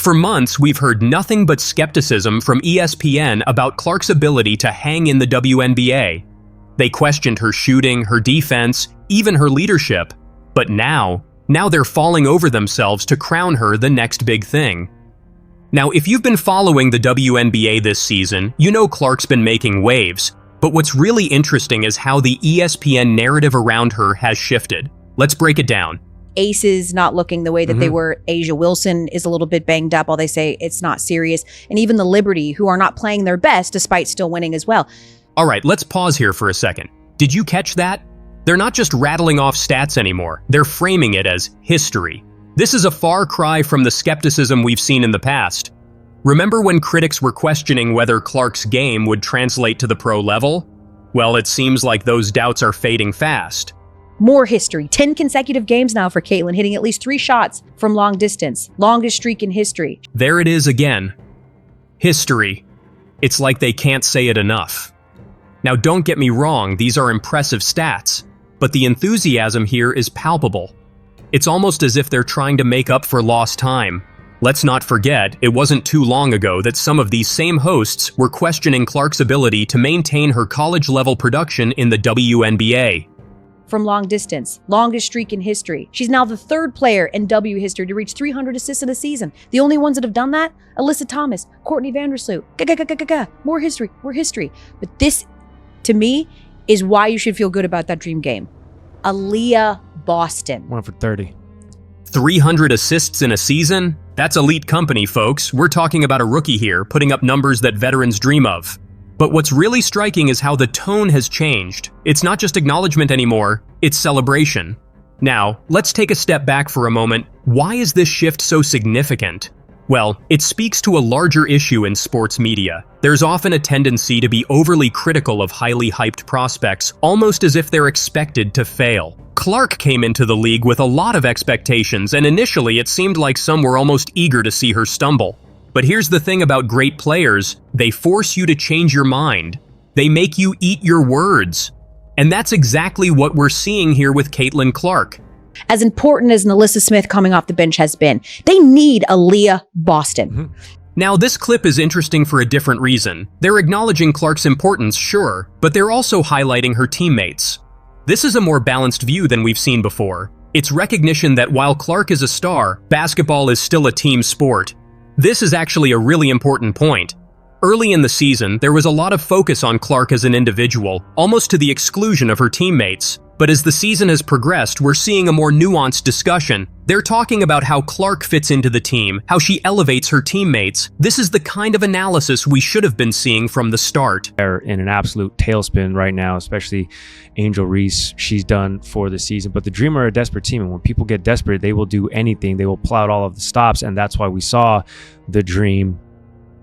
For months, we've heard nothing but skepticism from ESPN about Clark's ability to hang in the WNBA. They questioned her shooting, her defense, even her leadership. But now they're falling over themselves to crown her the next big thing. Now, if you've been following the WNBA this season, you know Clark's been making waves. But what's really interesting is how the ESPN narrative around her has shifted. Let's break it down. Aces not looking the way that they were. Asia Wilson is a little bit banged up, while they say it's not serious. And even the Liberty, who are not playing their best despite still winning as well. All right, let's pause here for a second. Did you catch that? They're not just rattling off stats anymore. They're framing it as history. This is a far cry from the skepticism we've seen in the past. Remember when critics were questioning whether Clark's game would translate to the pro level? Well, it seems like those doubts are fading fast. More history. 10 consecutive games now for Caitlin, hitting at least 3 shots from long distance. Longest streak in history. There it is again. History. It's like they can't say it enough. Now, don't get me wrong, these are impressive stats, but the enthusiasm here is palpable. It's almost as if they're trying to make up for lost time. Let's not forget, it wasn't too long ago that some of these same hosts were questioning Clark's ability to maintain her college-level production in the WNBA. From long distance, longest streak in history. She's now the 3rd player in W history to reach 300 assists in a season. The only ones that have done that, Alyssa Thomas, Courtney Vandersloot. More history, more history. But this, to me, is why you should feel good about that dream game. Aaliyah Boston. 1 for 30. 300 assists in a season? That's elite company, folks. We're talking about a rookie here, putting up numbers that veterans dream of. But what's really striking is how the tone has changed. It's not just acknowledgement anymore, it's celebration. Now, let's take a step back for a moment. Why is this shift so significant? Well, it speaks to a larger issue in sports media. There's often a tendency to be overly critical of highly hyped prospects, almost as if they're expected to fail. Clark came into the league with a lot of expectations, and initially it seemed like some were almost eager to see her stumble. But here's the thing about great players, they force you to change your mind. They make you eat your words. And that's exactly what we're seeing here with Caitlin Clark. As important as Alyssa Smith coming off the bench has been, they need Aaliyah Boston. Now, this clip is interesting for a different reason. They're acknowledging Clark's importance, sure, but they're also highlighting her teammates. This is a more balanced view than we've seen before. It's recognition that while Clark is a star, basketball is still a team sport. This is actually a really important point. Early in the season, there was a lot of focus on Clark as an individual, almost to the exclusion of her teammates. But as the season has progressed, we're seeing a more nuanced discussion. They're talking about how Clark fits into the team, how she elevates her teammates. This is the kind of analysis we should have been seeing from the start. They're in an absolute tailspin right now, especially Angel Reese. She's done for the season. But the Dream are a desperate team, and when people get desperate, they will do anything. They will plow out all of the stops, and that's why we saw the Dream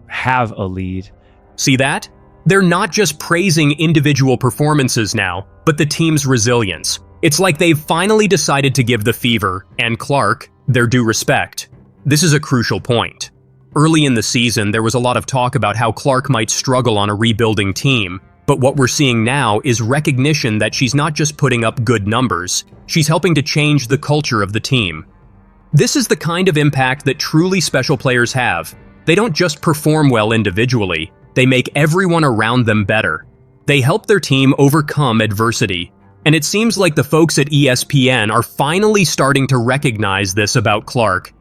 have a lead. See that? They're not just praising individual performances now, but the team's resilience. It's like they've finally decided to give the Fever, and Clark, their due respect. This is a crucial point. Early in the season, there was a lot of talk about how Clark might struggle on a rebuilding team, but what we're seeing now is recognition that she's not just putting up good numbers, she's helping to change the culture of the team. This is the kind of impact that truly special players have. They don't just perform well individually, they make everyone around them better. They help their team overcome adversity. And it seems like the folks at ESPN are finally starting to recognize this about Clark.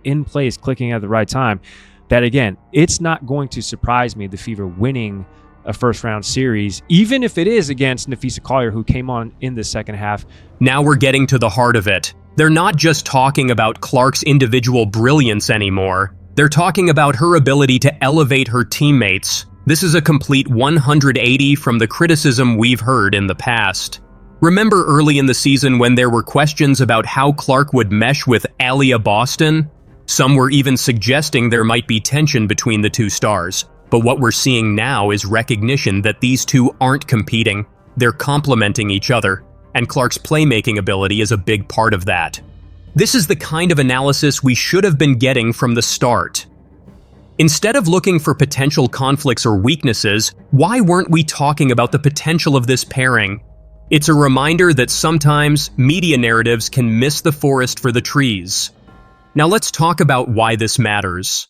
In place, clicking at the right time, that again, it's not going to surprise me, the Fever winning a first-round series, even if it is against Napheesa Collier, who came on in the second half. Now we're getting to the heart of it. They're not just talking about Clark's individual brilliance anymore. They're talking about her ability to elevate her teammates. This is a complete 180 from the criticism we've heard in the past. Remember early in the season when there were questions about how Clark would mesh with Aaliyah Boston? Some were even suggesting there might be tension between the two stars. But what we're seeing now is recognition that these two aren't competing. They're complementing each other, and Clark's playmaking ability is a big part of that. This is the kind of analysis we should have been getting from the start. Instead of looking for potential conflicts or weaknesses, why weren't we talking about the potential of this pairing? It's a reminder that sometimes media narratives can miss the forest for the trees. Now let's talk about why this matters.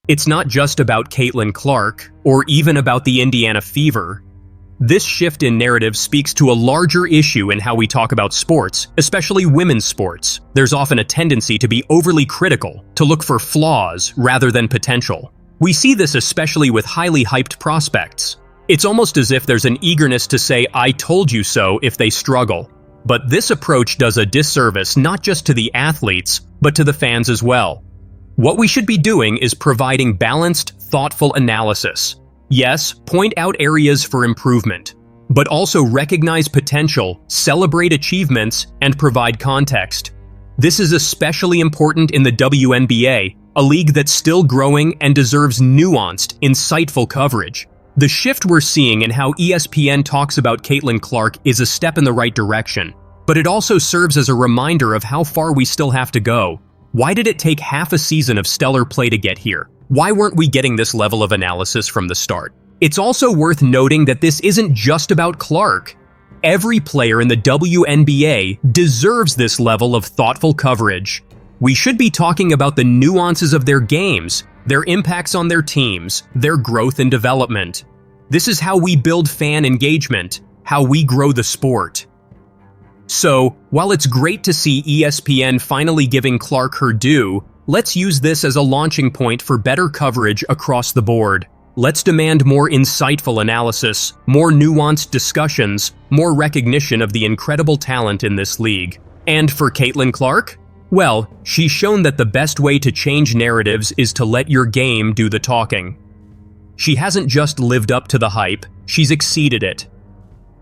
It's not just about Caitlin Clark, or even about the Indiana Fever. This shift in narrative speaks to a larger issue in how we talk about sports, especially women's sports. There's often a tendency to be overly critical, to look for flaws rather than potential. We see this especially with highly hyped prospects. It's almost as if there's an eagerness to say, "I told you so," if they struggle. But this approach does a disservice not just to the athletes, but to the fans as well. What we should be doing is providing balanced, thoughtful analysis. Yes, point out areas for improvement, but also recognize potential, celebrate achievements, and provide context. This is especially important in the WNBA, a league that's still growing and deserves nuanced, insightful coverage. The shift we're seeing in how ESPN talks about Caitlin Clark is a step in the right direction, but it also serves as a reminder of how far we still have to go. Why did it take half a season of stellar play to get here? Why weren't we getting this level of analysis from the start? It's also worth noting that this isn't just about Clark. Every player in the WNBA deserves this level of thoughtful coverage. We should be talking about the nuances of their games, their impacts on their teams, their growth and development. This is how we build fan engagement, how we grow the sport. So, while it's great to see ESPN finally giving Clark her due, let's use this as a launching point for better coverage across the board. Let's demand more insightful analysis, more nuanced discussions, more recognition of the incredible talent in this league. And for Caitlin Clark? Well, she's shown that the best way to change narratives is to let your game do the talking. She hasn't just lived up to the hype, she's exceeded it.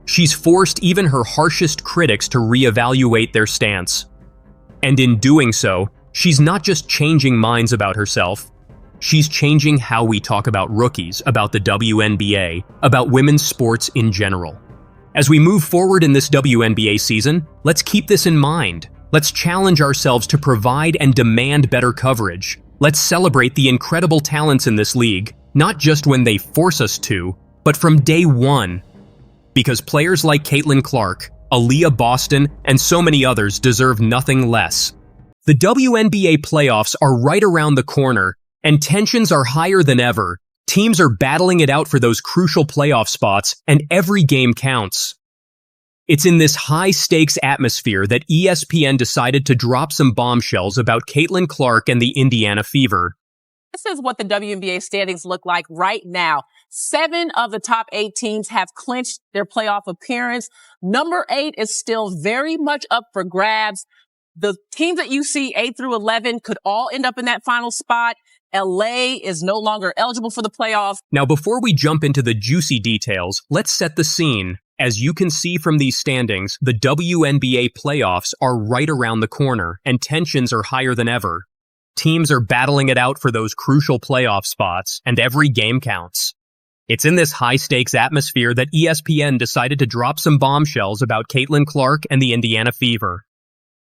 She's forced even her harshest critics to reevaluate their stance. And in doing so, she's not just changing minds about herself, she's changing how we talk about rookies, about the WNBA, about women's sports in general. As we move forward in this WNBA season, let's keep this in mind. Let's challenge ourselves to provide and demand better coverage. Let's celebrate the incredible talents in this league, not just when they force us to, but from day one. Because players like Caitlin Clark, Aaliyah Boston, and so many others deserve nothing less. The WNBA playoffs are right around the corner, and tensions are higher than ever. Teams are battling it out for those crucial playoff spots, and every game counts. It's in this high-stakes atmosphere that ESPN decided to drop some bombshells about Caitlin Clark and the Indiana Fever. This is what the WNBA standings look like right now. 7 of the top 8 teams have clinched their playoff appearance. Number 8 is still very much up for grabs. The teams that you see 8 through 11 could all end up in that final spot. LA is no longer eligible for the playoffs. Now, before we jump into the juicy details, let's set the scene. As you can see from these standings, the WNBA playoffs are right around the corner, and tensions are higher than ever. Teams are battling it out for those crucial playoff spots, and every game counts. It's in this high-stakes atmosphere that ESPN decided to drop some bombshells about Caitlin Clark and the Indiana Fever.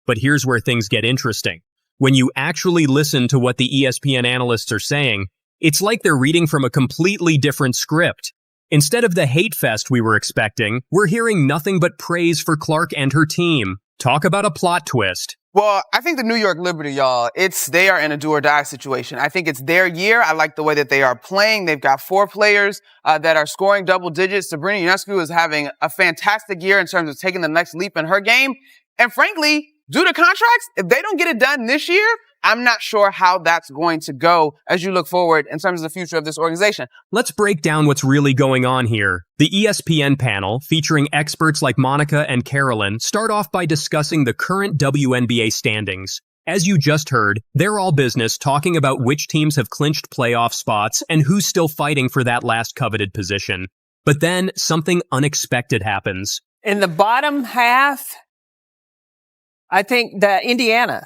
But here's where things get interesting. When you actually listen to what the ESPN analysts are saying, it's like they're reading from a completely different script. Instead of the hate fest we were expecting, we're hearing nothing but praise for Clark and her team. Talk about a plot twist. Well, I think the New York Liberty, y'all, they are in a do or die situation. I think it's their year. I like the way that they are playing. They've got 4 players that are scoring double digits. Sabrina Ionescu is having a fantastic year in terms of taking the next leap in her game. And frankly, due to contracts, if they don't get it done this year, I'm not sure how that's going to go as you look forward in terms of the future of this organization. Let's break down what's really going on here. The ESPN panel, featuring experts like Monica and Carolyn, start off by discussing the current WNBA standings. As you just heard, they're all business talking about which teams have clinched playoff spots and who's still fighting for that last coveted position. But then something unexpected happens. In the bottom half, I think that Indiana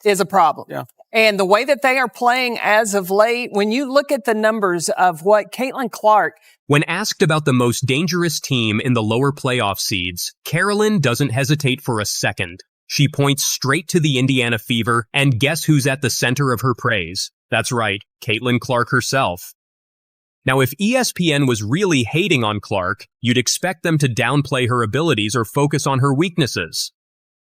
is a problem. Yeah. And the way that they are playing as of late, when you look at the numbers of what Caitlin Clark... When asked about the most dangerous team in the lower playoff seeds, Carolyn doesn't hesitate for a second. She points straight to the Indiana Fever, and guess who's at the center of her praise? That's right, Caitlin Clark herself. Now, if ESPN was really hating on Clark, you'd expect them to downplay her abilities or focus on her weaknesses.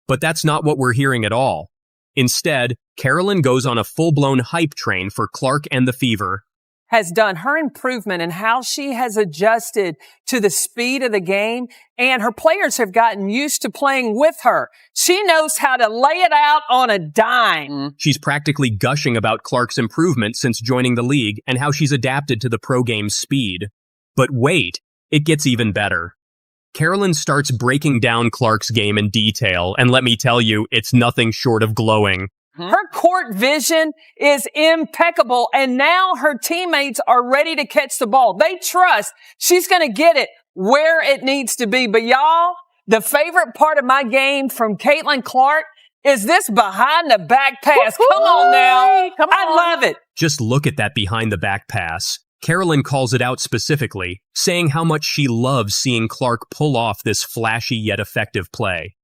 But that's not what we're hearing at all. Instead, Carolyn goes on a full-blown hype train for Clark and the Fever. Has done her improvement in how she has adjusted to the speed of the game, and her players have gotten used to playing with her. She knows how to lay it out on a dime. She's practically gushing about Clark's improvement since joining the league and how she's adapted to the pro game's speed. But wait, it gets even better. Carolyn starts breaking down Clark's game in detail, and let me tell you, it's nothing short of glowing. Her court vision is impeccable, and now her teammates are ready to catch the ball. They trust she's going to get it where it needs to be. But y'all, the favorite part of my game from Caitlin Clark is this behind the back pass. Come on now. Come on. I love it. Just look at that behind the back pass. Carolyn calls it out specifically, saying how much she loves seeing Clark pull off this flashy yet effective play.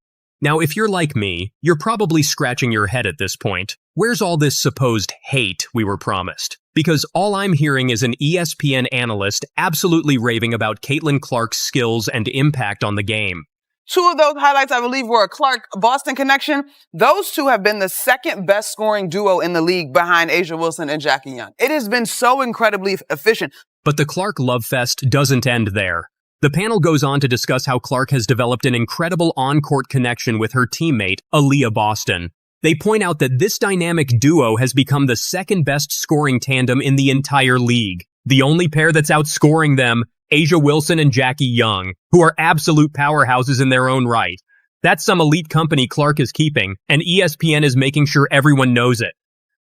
Now, if you're like me, you're probably scratching your head at this point. Where's all this supposed hate we were promised? Because all I'm hearing is an ESPN analyst absolutely raving about Caitlin Clark's skills and impact on the game. Two of those highlights, I believe, were a Clark-Boston connection. Those two have been the second best scoring duo in the league behind A'ja Wilson and Jackie Young. It has been so incredibly efficient. But the Clark love fest doesn't end there. The panel goes on to discuss how Clark has developed an incredible on-court connection with her teammate, Aaliyah Boston. They point out that this dynamic duo has become the second best scoring tandem in the entire league. The only pair that's outscoring them, A'ja Wilson and Jackie Young, who are absolute powerhouses in their own right. That's some elite company Clark is keeping, and ESPN is making sure everyone knows it.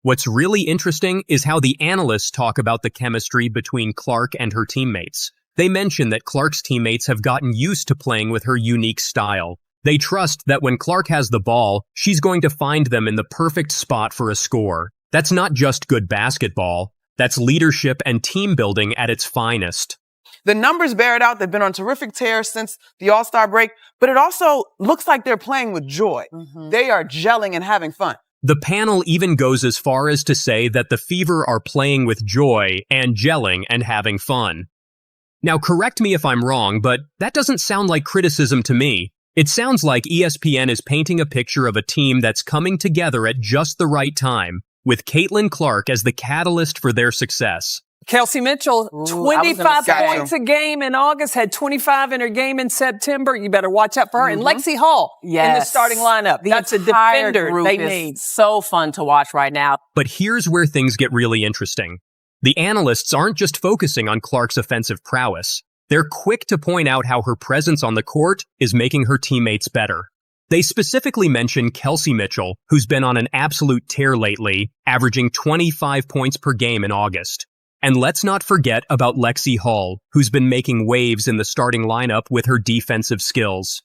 What's really interesting is how the analysts talk about the chemistry between Clark and her teammates. They mention that Clark's teammates have gotten used to playing with her unique style. They trust that when Clark has the ball, she's going to find them in the perfect spot for a score. That's not just good basketball. That's leadership and team building at its finest. The numbers bear it out. They've been on terrific tear since the All-Star break, but it also looks like they're playing with joy. They are gelling and having fun. The panel even goes as far as to say that the Fever are playing with joy and gelling and having fun. Now, correct me if I'm wrong, but that doesn't sound like criticism to me. It sounds like ESPN is painting a picture of a team that's coming together at just the right time, with Caitlin Clark as the catalyst for their success. Kelsey Mitchell, Ooh, 25 say. points a game in August, had 25 in her game in September. You better watch out for her. And Lexi Hall in the starting lineup. That's a entire defender group they is need. so fun to watch right now. But here's where things get really interesting. The analysts aren't just focusing on Clark's offensive prowess. They're quick to point out how her presence on the court is making her teammates better. They specifically mention Kelsey Mitchell, who's been on an absolute tear lately, averaging 25 points per game in August. And let's not forget about Lexi Hall, who's been making waves in the starting lineup with her defensive skills.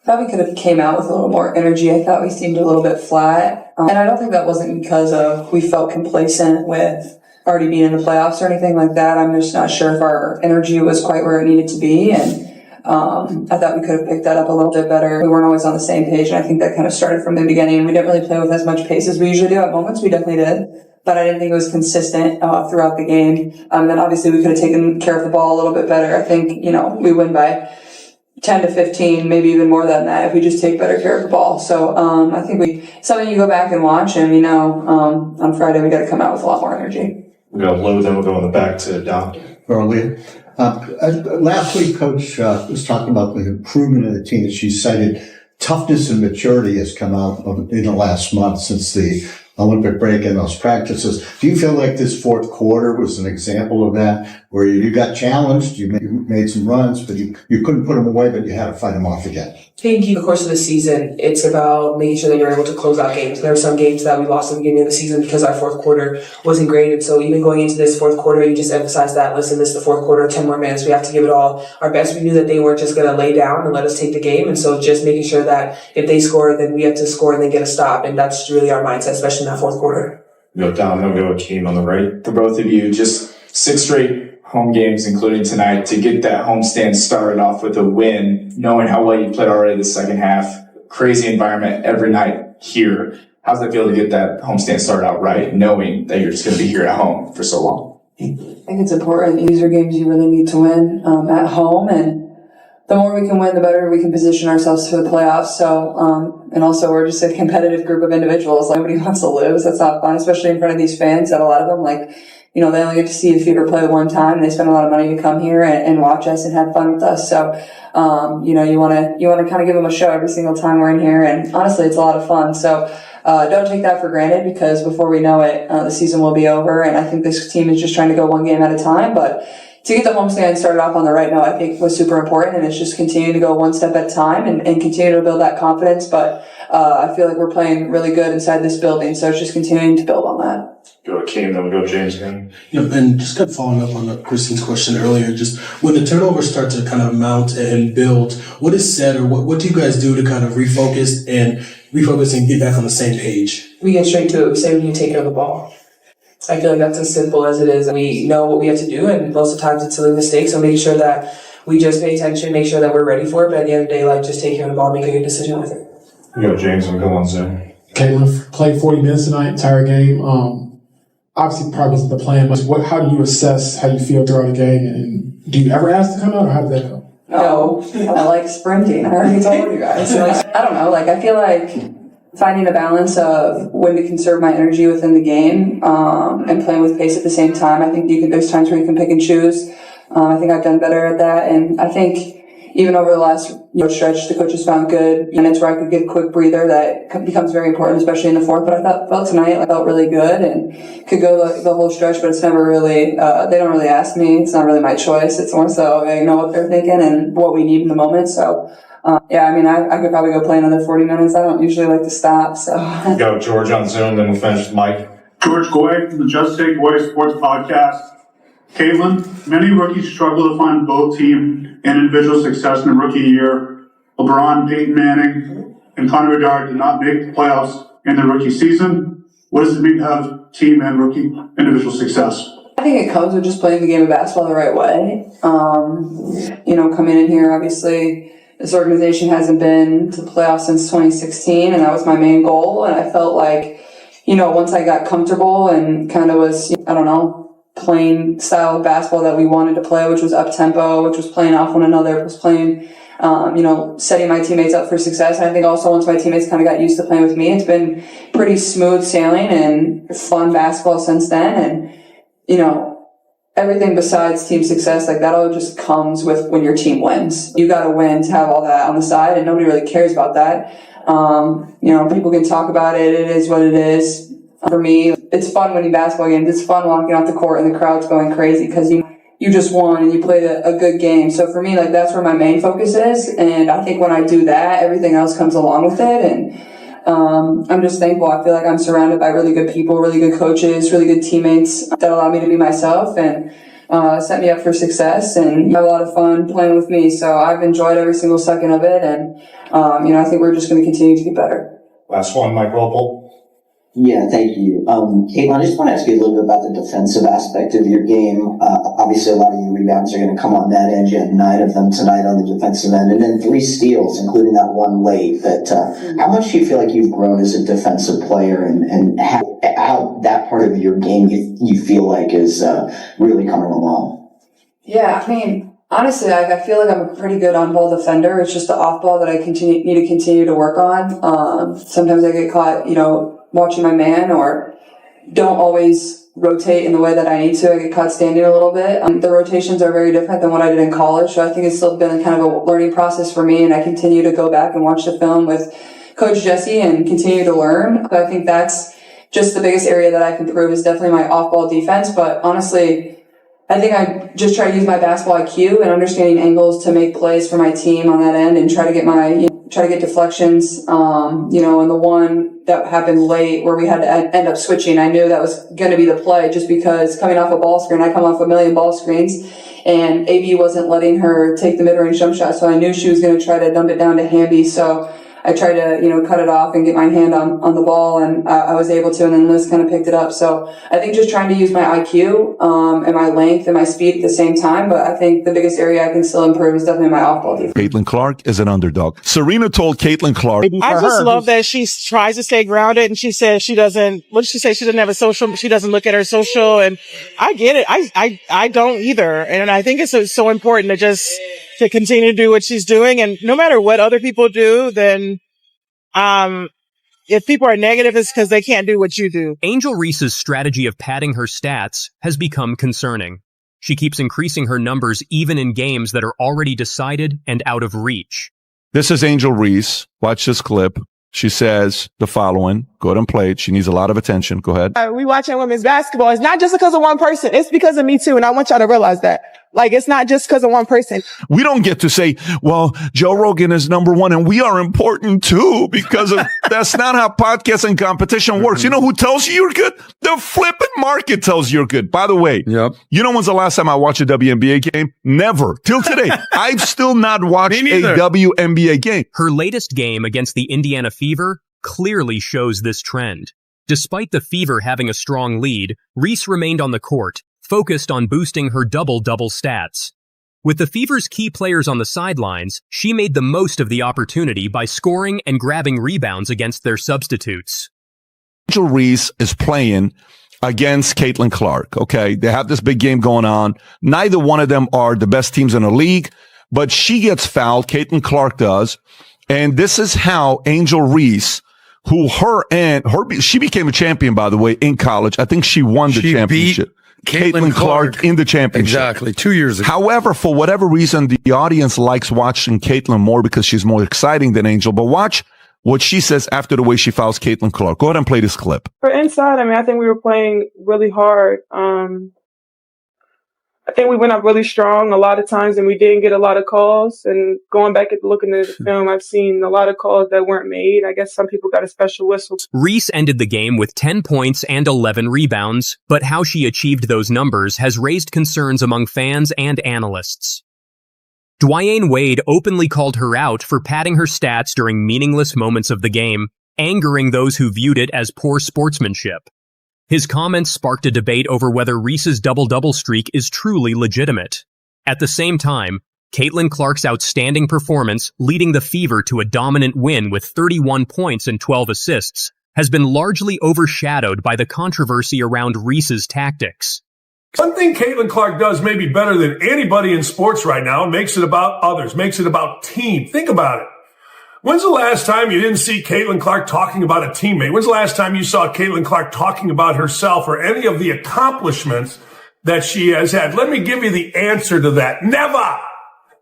I thought we could have came out with a little more energy. I thought we seemed a little bit flat. And I don't think that wasn't because of we felt complacent with already being in the playoffs or anything like that. I'm just not sure if our energy was quite where it needed to be. And I thought we could have picked that up a little bit better. We weren't always on the same page, and I think that kind of started from the beginning. We didn't really play with as much pace as we usually do. At moments, we definitely did. But I didn't think it was consistent throughout the game. Then obviously we could have taken care of the ball a little bit better. I think, we win by 10 to 15, maybe even more than that if we just take better care of the ball. So I think something you go back and watch, and on Friday we got to come out with a lot more energy. We got low, then we'll go in the back to Don. Earlier. Last week, Coach was talking about the improvement of the team that she cited. Toughness and maturity has come out in the last month since the Olympic break and those practices. Do you feel like this fourth quarter was an example of that, where you got challenged, you made some runs, but you couldn't put them away, but you had to fight them off again? I think in the course of the season, it's about making sure that you're able to close out games. There were some games that we lost at the beginning of the season because our fourth quarter wasn't great. And so even going into this fourth quarter, you just emphasize that, listen, this is the fourth quarter, 10 more minutes. We have to give it all our best. We knew that they weren't just going to lay down and let us take the game. And so just making sure that if they score, then we have to score and then get a stop. And that's really our mindset, especially in that fourth quarter. Don, they'll go with Kane on the right. For both of you, just 6 straight home games, including tonight, to get that homestand started off with a win, knowing how well you played already the second half. Crazy environment every night here. How's that feel to get that homestand started out right, knowing that you're just going to be here at home for so long? I think it's important. These are games you really need to win at home, and the more we can win, the better we can position ourselves for the playoffs. So, and also we're just a competitive group of individuals. Like, nobody wants to lose. That's not fun, especially in front of these fans that a lot of them, like, you know, they only get to see the Fever play one time, and they spend a lot of money to come here and watch us and have fun with us. So, you know, you want to kind of give them a show every single time we're in here. And honestly, it's a lot of fun. So, don't take that for granted, because before we know it, the season will be over. And I think this team is just trying to go one game at a time. But to get the homestand started off on the right note, I think was super important. And it's just continuing to go one step at a time and continue to build that confidence. But I feel like we're playing really good inside this building. So it's just continuing to build on that. Go to Keem, then we go to James again. Yeah, and just kind of following up on Christine's question earlier, just when the turnovers start to kind of mount and build, what is said, or what do you guys do to kind of refocus and get back on the same page? We get straight to it. We say we need to take care of the ball. I feel like that's as simple as it is. We know what we have to do, and most of the times it's silly mistakes, so make sure that we just pay attention, make sure that we're ready for it, but at the end of the day, like, just take care of the ball, make a good decision with it. We go to James, and we go on Zoom. Caitlin played 40 minutes tonight, entire game. Obviously, probably wasn't the plan, but how do you assess how you feel throughout the game? And do you ever ask to come out, or how did that go? No, I like sprinting. I already told you guys. I don't know. Like, I feel like finding a balance of when to conserve my energy within the game, and playing with pace at the same time. I think there's times where you can pick and choose. I think I've done better at that. And I think even over the last stretch, the coaches found good minutes where I could get a quick breather. That becomes very important, especially in the fourth. But I felt tonight, I felt really good and could go the whole stretch, but it's never really, they don't really ask me. It's not really my choice. It's more so they know what they're thinking and what we need in the moment. So, yeah, I mean, I could probably go play another 40 minutes. I don't usually like to stop, so. Go George on Zoom, then we'll finish with Mike. George Goy from the Just Take Goy Sports Podcast. Caitlin, many rookies struggle to find both team and individual success in the rookie year. LeBron, Peyton Manning, and Connor Bedard did not make the playoffs in their rookie season. What does it mean to have team and rookie individual success? I think it comes with just playing the game of basketball the right way. You know, coming in here, obviously, this organization hasn't been to the playoffs since 2016, and that was my main goal. And I felt like, you know, once I got comfortable and kind of was, I don't know, playing style of basketball that we wanted to play, which was up-tempo, which was playing off one another, was playing, you know, setting my teammates up for success. And I think also once my teammates kind of got used to playing with me, it's been pretty smooth sailing and fun basketball since then. And, you know, everything besides team success, like, that all just comes with when your team wins. You got to win to have all that on the side, and nobody really cares about that. You know, people can talk about it. It is what it is. For me, it's fun winning basketball games. It's fun walking off the court and the crowd's going crazy because you just won and you played a good game. So for me, like, that's where my main focus is. And I think when I do that, everything else comes along with it. And I'm just thankful. I feel like I'm surrounded by really good people, really good coaches, really good teammates that allow me to be myself and set me up for success and have a lot of fun playing with me. So I've enjoyed every single second of it. And, you know, I think we're just going to continue to get better. Last one, Mike Walpole. Yeah, thank you. Caitlin, I just want to ask you a little bit about the defensive aspect of your game. Obviously, a lot of your rebounds are going to come on that end. You had 9 of them tonight on the defensive end, and then 3 steals, including that one late. But how much do you feel like you've grown as a defensive player, and how that part of your game you feel like is really coming along? Yeah, I mean, honestly, I feel like I'm a pretty good on-ball defender. It's just the off-ball that I need to continue to work on. Sometimes I get caught, you know, watching my man, or don't always rotate in the way that I need to. I get caught standing a little bit. The rotations are very different than what I did in college, so I think it's still been kind of a learning process for me, and I continue to go back and watch the film with Coach Jesse and continue to learn. But I think that's just the biggest area that I can improve is definitely my off-ball defense. But honestly, I think I just try to use my basketball IQ and understanding angles to make plays for my team on that end and try to get deflections. You know, and the one that happened late where we had to end up switching, I knew that was going to be the play just because coming off a ball screen, I come off a million ball screens, and AB wasn't letting her take the mid-range jump shot, so I knew she was going to try to dump it down to Hamby. So I tried to, you know, cut it off and get my hand on the ball, and I was able to, and then Liz kind of picked it up. So I think just trying to use my IQ and my length and my speed at the same time, but I think the biggest area I can still improve is definitely my off-ball defense. Caitlin Clark is an underdog. Serena told Caitlin Clark, I just love that she tries to stay grounded, and she says she doesn't, what did she say? She doesn't have a social, she doesn't look at her social, and I get it. I don't either. And I think it's so important to just to continue to do what she's doing. And no matter what other people do, then, if people are negative, it's because they can't do what you do. Angel Reese's strategy of padding her stats has become concerning. She keeps increasing her numbers even in games that are already decided and out of reach. This is Angel Reese. Watch this clip. She says the following. Go ahead and play it. She needs a lot of attention. Go ahead. We watching women's basketball. It's not just because of one person. It's because of me too. And I want y'all to realize that. Like, it's not just because of one person. We don't get to say, well, Joe Rogan is number one and we are important too, because that's not how podcasts and competition works. You know who tells you you're good? The flipping market tells you're good. By the way, you know when's the last time I watched a WNBA game? Never. Till today. I've still not watched a WNBA game. Her latest game against the Indiana Fever clearly shows this trend. Despite the Fever having a strong lead, Reese remained on the court, focused on boosting her double-double stats. With the Fever's key players on the sidelines, she made the most of the opportunity by scoring and grabbing rebounds against their substitutes. Angel Reese is playing against Caitlin Clark, okay? They have this big game going on. Neither one of them are the best teams in the league, but she gets fouled, Caitlin Clark does, and this is how Angel Reese, who she became a champion, by the way, in college. I think she won the championship. Caitlin Clark in the championship. Exactly, 2 years ago. However, for whatever reason, the audience likes watching Caitlin more because she's more exciting than Angel. But watch what she says after the way she fouls Caitlin Clark. Go ahead and play this clip. For inside, I think we were playing really hard. I think we went up really strong a lot of times and we didn't get a lot of calls. And going back and looking at the film, I've seen a lot of calls that weren't made. I guess some people got a special whistle. Reese ended the game with 10 points and 11 rebounds, but how she achieved those numbers has raised concerns among fans and analysts. Dwyane Wade openly called her out for padding her stats during meaningless moments of the game, angering those who viewed it as poor sportsmanship. His comments sparked a debate over whether Reese's double-double streak is truly legitimate. At the same time, Caitlin Clark's outstanding performance, leading the Fever to a dominant win with 31 points and 12 assists, has been largely overshadowed by the controversy around Reese's tactics. One thing Caitlin Clark does maybe better than anybody in sports right now makes it about others, makes it about team. Think about it. When's the last time you didn't see Caitlin Clark talking about a teammate? When's the last time you saw Caitlin Clark talking about herself or any of the accomplishments that she has had? Let me give you the answer to that. Never!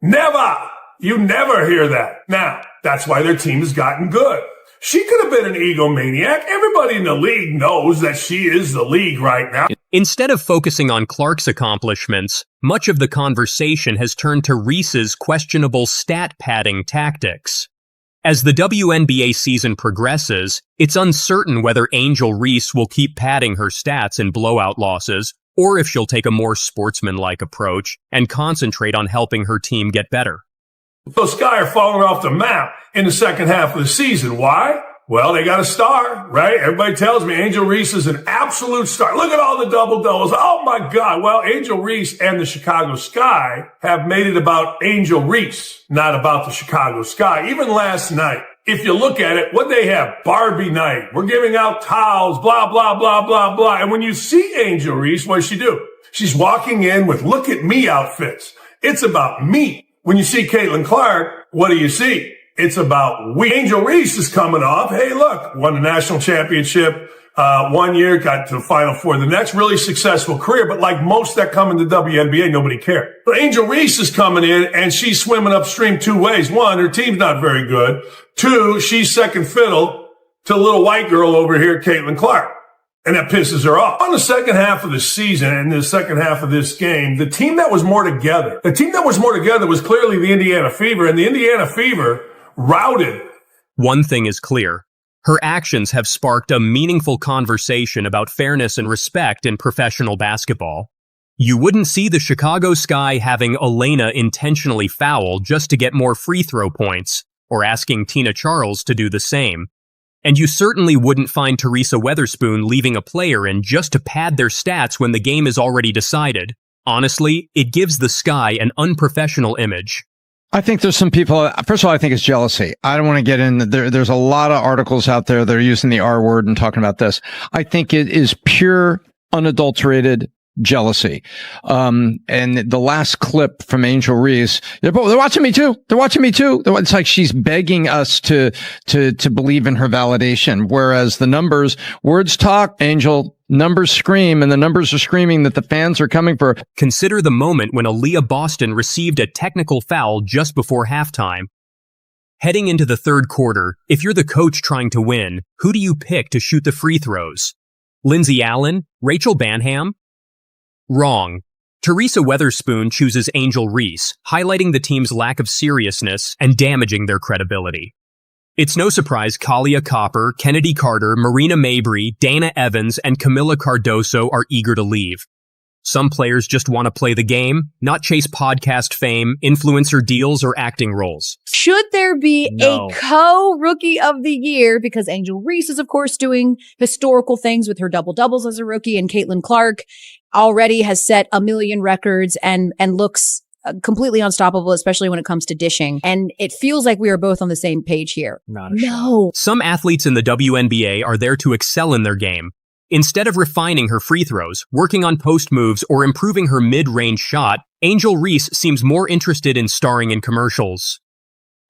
Never! You never hear that. Now, that's why their team has gotten good. She could have been an egomaniac. Everybody in the league knows that she is the league right now. Instead of focusing on Clark's accomplishments, much of the conversation has turned to Reese's questionable stat padding tactics. As the WNBA season progresses, it's uncertain whether Angel Reese will keep padding her stats in blowout losses, or if she'll take a more sportsmanlike approach and concentrate on helping her team get better. Those Sky are falling off the map in the second half of the season. Why? Well, they got a star, right? Everybody tells me Angel Reese is an absolute star. Look at all the double-doubles. Oh, my God. Well, Angel Reese and the Chicago Sky have made it about Angel Reese, not about the Chicago Sky. Even last night, if you look at it, what they have? Barbie night. We're giving out towels, blah, blah, blah, blah, blah. And when you see Angel Reese, what does she do? She's walking in with look at me outfits. It's about me. When you see Caitlin Clark, what do you see? It's about we. Angel Reese is coming off. Hey, look, won the national championship 1 year, got to the Final Four the next. Really successful career, but like most that come in the WNBA, nobody cared. But Angel Reese is coming in, and she's swimming upstream two ways. One, her team's not very good. Two, she's second fiddle to the little white girl over here, Caitlin Clark. And that pisses her off. On the second half of the season and the second half of this game, the team that was more together was clearly the Indiana Fever, and the Indiana Fever routed. One thing is clear. Her actions have sparked a meaningful conversation about fairness and respect in professional basketball. You wouldn't see the Chicago Sky having Elena intentionally foul just to get more free throw points, or asking Tina Charles to do the same. And you certainly wouldn't find Teresa Weatherspoon leaving a player in just to pad their stats when the game is already decided. Honestly, it gives the Sky an unprofessional image. I think there's some people, first of all, I think it's jealousy. I don't want to get in, there's a lot of articles out there that are using the R word and talking about this. I think it is pure, unadulterated jealousy. And the last clip from Angel Reese, they're watching me too. They're watching me too. It's like she's begging us to believe in her validation. Whereas the numbers, words talk, Angel, numbers scream, and the numbers are screaming that the fans are coming for her. Consider the moment when Aaliyah Boston received a technical foul just before halftime. Heading into the third quarter, if you're the coach trying to win, who do you pick to shoot the free throws? Lindsay Allen? Rachel Banham? Wrong. Teresa Weatherspoon chooses Angel Reese, highlighting the team's lack of seriousness and damaging their credibility. It's no surprise Kalia Copper, Kennedy Carter, Marina Mabry, Dana Evans, and Camila Cardoso are eager to leave. Some players just want to play the game, not chase podcast fame, influencer deals, or acting roles. Should there be a co-rookie of the year? Because Angel Reese is, of course, doing historical things with her double-doubles as a rookie, and Caitlin Clark already has set 1 million records and looks completely unstoppable, especially when it comes to dishing. And it feels like we are both on the same page here. No. Some athletes in the WNBA are there to excel in their game. Instead of refining her free throws, working on post moves, or improving her mid-range shot, Angel Reese seems more interested in starring in commercials.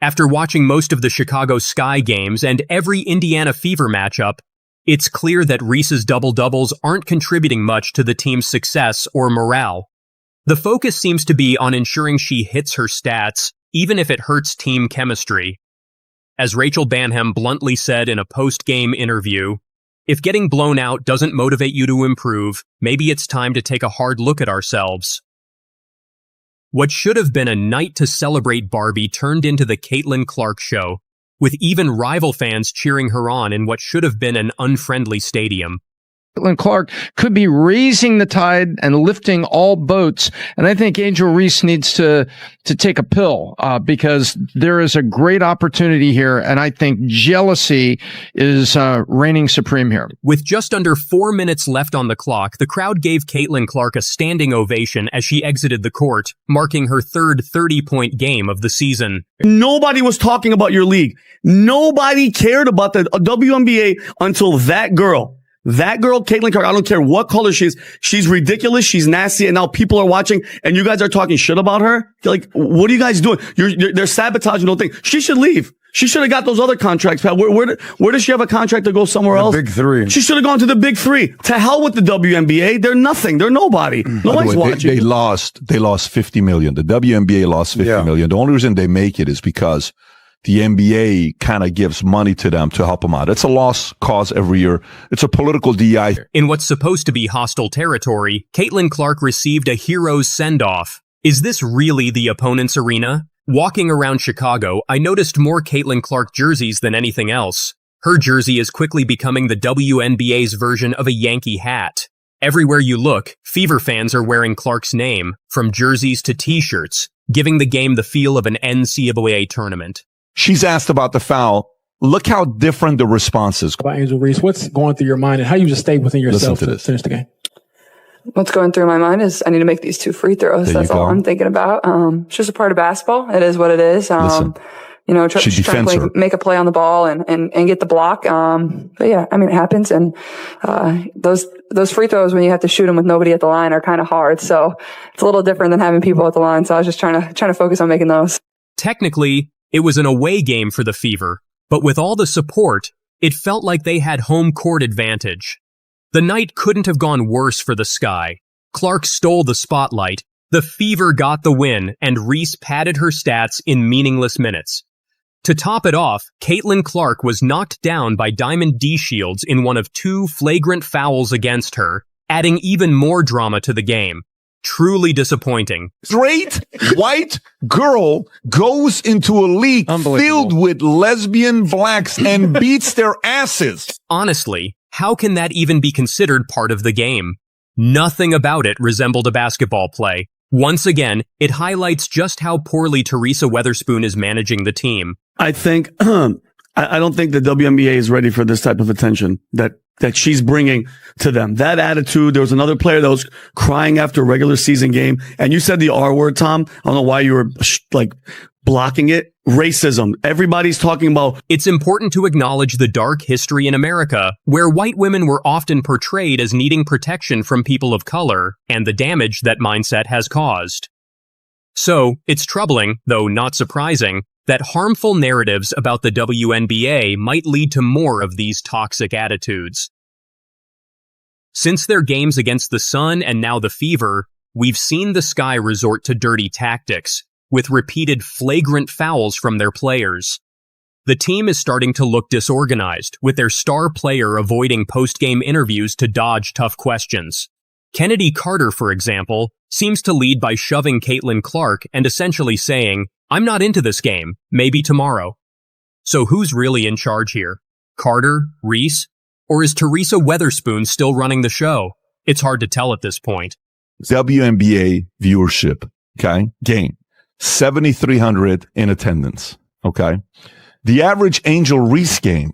After watching most of the Chicago Sky games and every Indiana Fever matchup, it's clear that Reese's double-doubles aren't contributing much to the team's success or morale. The focus seems to be on ensuring she hits her stats, even if it hurts team chemistry. As Rachel Banham bluntly said in a post-game interview, if getting blown out doesn't motivate you to improve, maybe it's time to take a hard look at ourselves. What should have been a night to celebrate Barbie turned into the Caitlin Clark show, with even rival fans cheering her on in what should have been an unfriendly stadium. Caitlin Clark could be raising the tide and lifting all boats. And I think Angel Reese needs to take a pill because there is a great opportunity here. And I think jealousy is reigning supreme here. With just under 4 minutes left on the clock, the crowd gave Caitlin Clark a standing ovation as she exited the court, marking her third 30-point game of the season. Nobody was talking about your league. Nobody cared about the WNBA until that girl, Caitlin Clark, I don't care what color she is. She's ridiculous. She's nasty. And now people are watching and you guys are talking shit about her. Like, what are you guys doing? They're sabotaging the whole thing. She should leave. She should have got those other contracts, pal. Where does she have a contract to go somewhere else? Big three. She should have gone to the big three. To hell with the WNBA. They're nothing. They're nobody. Nobody's watching. They lost $50 million. The WNBA lost $50 million. The only reason they make it is because the NBA kind of gives money to them to help them out. It's a lost cause every year. It's a political DI. In what's supposed to be hostile territory, Caitlin Clark received a hero's send-off. Is this really the opponent's arena? Walking around Chicago, I noticed more Caitlin Clark jerseys than anything else. Her jersey is quickly becoming the WNBA's version of a Yankee hat. Everywhere you look, Fever fans are wearing Clark's name, from jerseys to t-shirts, giving the game the feel of an NCAA tournament. She's asked about the foul. Look how different the response is. About Angel Reese, what's going through your mind and how you just stay within yourself to finish the game? What's going through my mind is I need to make these 2 free throws. That's all I'm thinking about. It's just a part of basketball. It is what it is. Trying to make a play on the ball and get the block. But yeah, I mean, it happens. And, those free throws when you have to shoot them with nobody at the line are kind of hard. So it's a little different than having people at the line. So I was just trying to focus on making those. Technically, it was an away game for the Fever, but with all the support, it felt like they had home court advantage. The night couldn't have gone worse for the Sky. Clark stole the spotlight, the Fever got the win, and Reese padded her stats in meaningless minutes. To top it off, Caitlin Clark was knocked down by Diamond D. Shields in one of 2 flagrant fouls against her, adding even more drama to the game. Truly disappointing. Straight white girl goes into a league filled with lesbian blacks and beats their asses. Honestly, how can that even be considered part of the game? Nothing about it resembled a basketball play. Once again, it highlights just how poorly Teresa Weatherspoon is managing the team. I think, I don't think the WNBA is ready for this type of attention that she's bringing to them. That attitude. There was another player that was crying after a regular season game. And you said the R word, Tom. I don't know why you were blocking it. Racism. Everybody's talking about. It's important to acknowledge the dark history in America, where white women were often portrayed as needing protection from people of color and the damage that mindset has caused. So, it's troubling, though not surprising, that harmful narratives about the WNBA might lead to more of these toxic attitudes. Since their games against the Sun and now the Fever, we've seen the Sky resort to dirty tactics, with repeated flagrant fouls from their players. The team is starting to look disorganized, with their star player avoiding post-game interviews to dodge tough questions. Kennedy Carter, for example, seems to lead by shoving Caitlin Clark and essentially saying, "I'm not into this game, maybe tomorrow." So who's really in charge here? Carter, Reese, or is Teresa Weatherspoon still running the show? It's hard to tell at this point. WNBA viewership, okay? Game. 7,300 in attendance, okay? The average Angel Reese game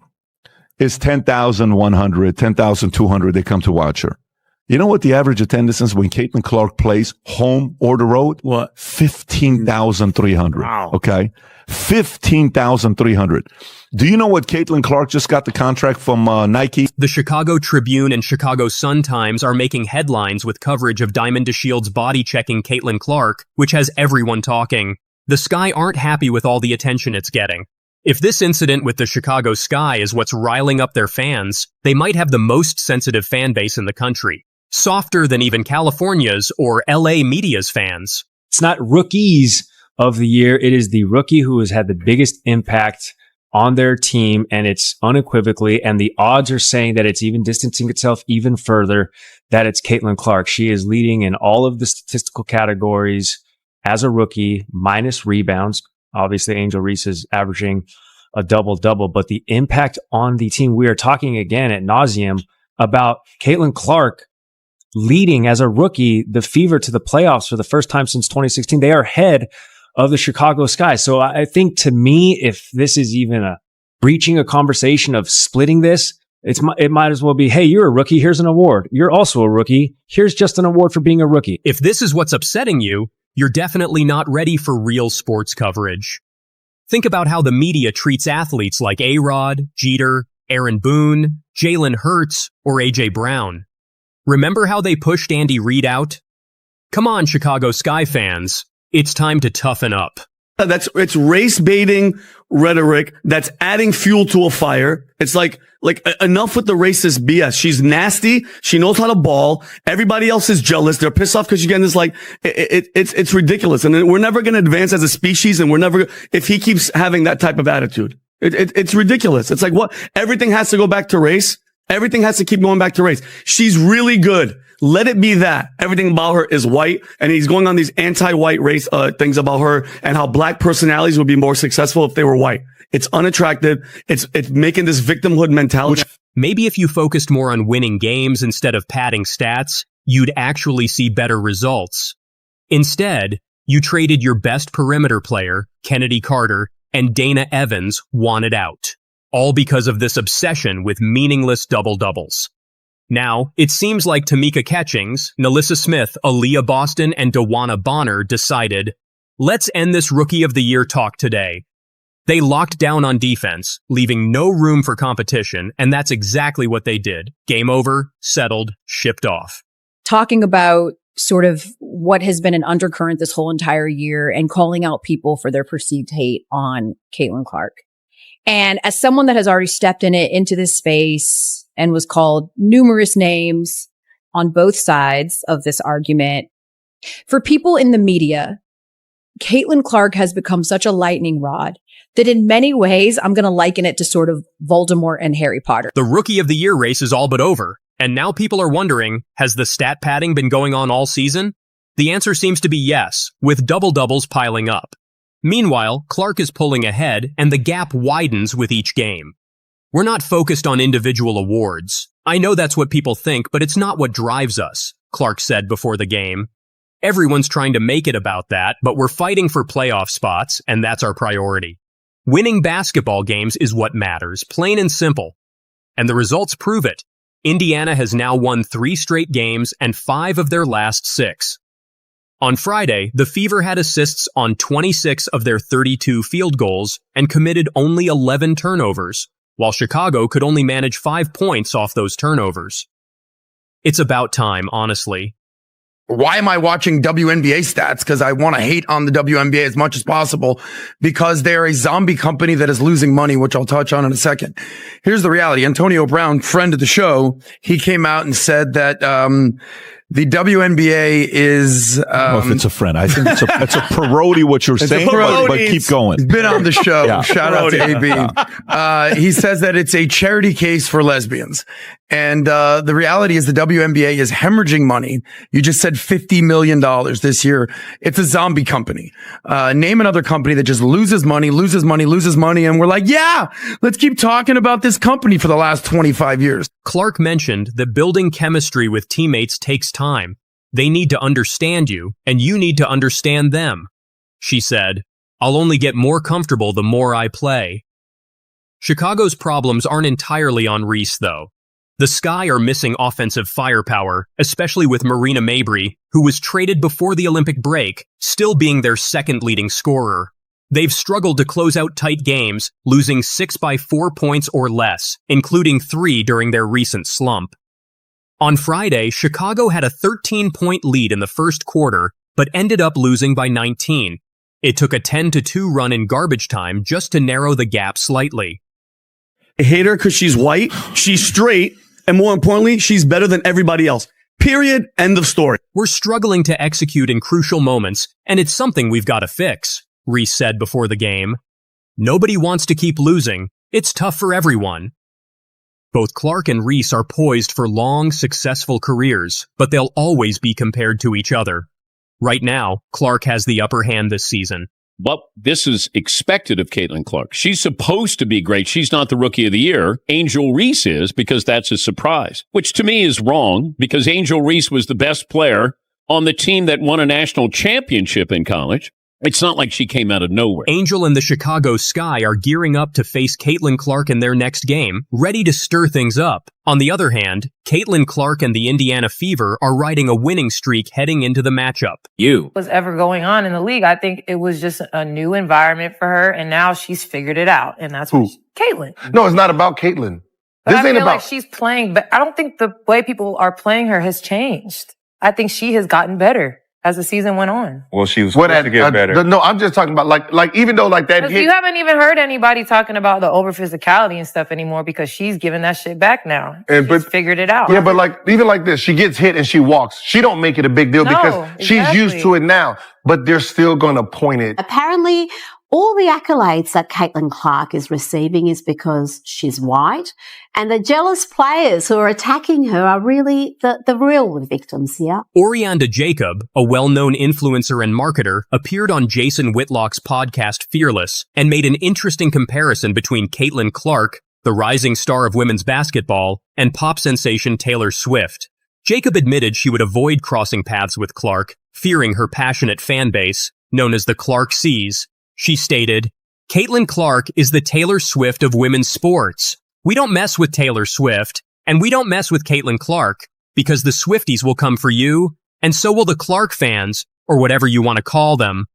is 10,100, 10,200. They come to watch her. You know what the average attendance is when Caitlin Clark plays home or the road? What? 15,300. Wow. Okay. 15,300. Do you know what Caitlin Clark just got the contract from Nike? The Chicago Tribune and Chicago Sun-Times are making headlines with coverage of Diamond DeShield's body-checking Caitlin Clark, which has everyone talking. The Sky aren't happy with all the attention it's getting. If this incident with the Chicago Sky is what's riling up their fans, they might have the most sensitive fan base in the country. Softer than even California's or LA media's fans. It's not rookies of the year. It is the rookie who has had the biggest impact on their team, and it's unequivocally, and the odds are saying that it's even distancing itself even further, that it's Caitlin Clark. She is leading in all of the statistical categories as a rookie, minus rebounds. Obviously, Angel Reese is averaging a double-double, but the impact on the team, we are talking again at nauseum about Caitlin Clark leading as a rookie the Fever to the playoffs for the first time since 2016. They are ahead of the Chicago Sky. So I think, to me, if this is even breaching a conversation of splitting this, it might as well be, hey, you're a rookie, here's an award. You're also a rookie, here's just an award for being a rookie. If this is what's upsetting you, you're definitely not ready for real sports coverage. Think about how the media treats athletes like A-Rod, Jeter, Aaron Boone, Jalen Hurts, or A.J. Brown. Remember how they pushed Andy Reid out? Come on, Chicago Sky fans. It's time to toughen up. It's race baiting rhetoric that's adding fuel to a fire. It's like enough with the racist BS. She's nasty. She knows how to ball. Everybody else is jealous. They're pissed off because she's getting this, it's ridiculous. And we're never going to advance as a species. And if he keeps having that type of attitude, it's ridiculous. It's like, what? Everything has to go back to race. Everything has to keep going back to race. She's really good. Let it be that. Everything about her is white, and he's going on these anti-white race things about her and how black personalities would be more successful if they were white. It's unattractive. It's making this victimhood mentality. Maybe if you focused more on winning games instead of padding stats, you'd actually see better results. Instead, you traded your best perimeter player, Kennedy Carter, and Dana Evans wanted out. All because of this obsession with meaningless double-doubles. Now, it seems like Tamika Catchings, Nalissa Smith, Aaliyah Boston, and Dewana Bonner decided, let's end this Rookie of the Year talk today. They locked down on defense, leaving no room for competition, and that's exactly what they did. Game over, settled, shipped off. Talking about sort of what has been an undercurrent this whole entire year and calling out people for their perceived hate on Caitlin Clark. And as someone that has already stepped into this space and was called numerous names on both sides of this argument, for people in the media, Caitlin Clark has become such a lightning rod that in many ways, I'm going to liken it to sort of Voldemort and Harry Potter. The Rookie of the Year race is all but over. And now people are wondering, has the stat padding been going on all season? The answer seems to be yes, with double-doubles piling up. Meanwhile, Clark is pulling ahead, and the gap widens with each game. We're not focused on individual awards. I know that's what people think, but it's not what drives us, Clark said before the game. Everyone's trying to make it about that, but we're fighting for playoff spots, and that's our priority. Winning basketball games is what matters, plain and simple. And the results prove it. Indiana has now won 3 straight games and 5 of their last 6. On Friday, the Fever had assists on 26 of their 32 field goals and committed only 11 turnovers, while Chicago could only manage 5 points off those turnovers. It's about time, honestly. Why am I watching WNBA stats? Because I want to hate on the WNBA as much as possible because they're a zombie company that is losing money, which I'll touch on in a second. Here's the reality. Antonio Brown, friend of the show, he came out and said that the WNBA is... I don't know if it's a friend. I think it's a parody what you're saying, but keep going. He's been on the show. Yeah. Shout out to AB. He says that it's a charity case for lesbians. And the reality is the WNBA is hemorrhaging money. You just said $50 million this year. It's a zombie company. Name another company that just loses money. And we're like, yeah, let's keep talking about this company for the last 25 years. Clark mentioned that building chemistry with teammates takes time. They need to understand you, and you need to understand them. She said, I'll only get more comfortable the more I play. Chicago's problems aren't entirely on Reese, though. The Sky are missing offensive firepower, especially with Marina Mabrey, who was traded before the Olympic break, still being their second leading scorer. They've struggled to close out tight games, losing 6 by 4 points or less, including 3 during their recent slump. On Friday, Chicago had a 13-point lead in the first quarter, but ended up losing by 19. It took a 10-2 run in garbage time just to narrow the gap slightly. I hate her because she's white, she's straight, and more importantly, she's better than everybody else. Period. End of story. We're struggling to execute in crucial moments, and it's something we've got to fix, Reese said before the game. Nobody wants to keep losing. It's tough for everyone. Both Clark and Reese are poised for long, successful careers, but they'll always be compared to each other. Right now, Clark has the upper hand this season. But this is expected of Caitlin Clark. She's supposed to be great. She's not the Rookie of the Year. Angel Reese is, because that's a surprise, which to me is wrong, because Angel Reese was the best player on the team that won a national championship in college. It's not like she came out of nowhere. Angel and the Chicago Sky are gearing up to face Caitlin Clark in their next game, ready to stir things up. On the other hand, Caitlin Clark and the Indiana Fever are riding a winning streak heading into the matchup. Was ever going on in the league. I think it was just a new environment for her, and now she's figured it out, and that's what Caitlin. No, it's not about Caitlin. But This I ain't feel about. like she's playing, but I don't think the way people are playing her has changed. I think she has gotten better as the season went on. Well, she was supposed to get better. No, I'm just talking about like even though like that Because hit. you haven't even heard anybody talking about the over physicality and stuff anymore because she's giving that shit back now. She's figured it out. Yeah, but like even like this, she gets hit and she walks. She don't make it a big deal because she's used to it now. But they're still gonna point it. Apparently, all the accolades that Caitlin Clark is receiving is because she's white, and the jealous players who are attacking her are really the real victims here. Orianda Jacob, a well-known influencer and marketer, appeared on Jason Whitlock's podcast Fearless and made an interesting comparison between Caitlin Clark, the rising star of women's basketball, and pop sensation Taylor Swift. Jacob admitted she would avoid crossing paths with Clark, fearing her passionate fan base, known as the Clark Seas. She stated, Caitlin Clark is the Taylor Swift of women's sports. We don't mess with Taylor Swift, and we don't mess with Caitlin Clark, because the Swifties will come for you, and so will the Clark fans, or whatever you want to call them.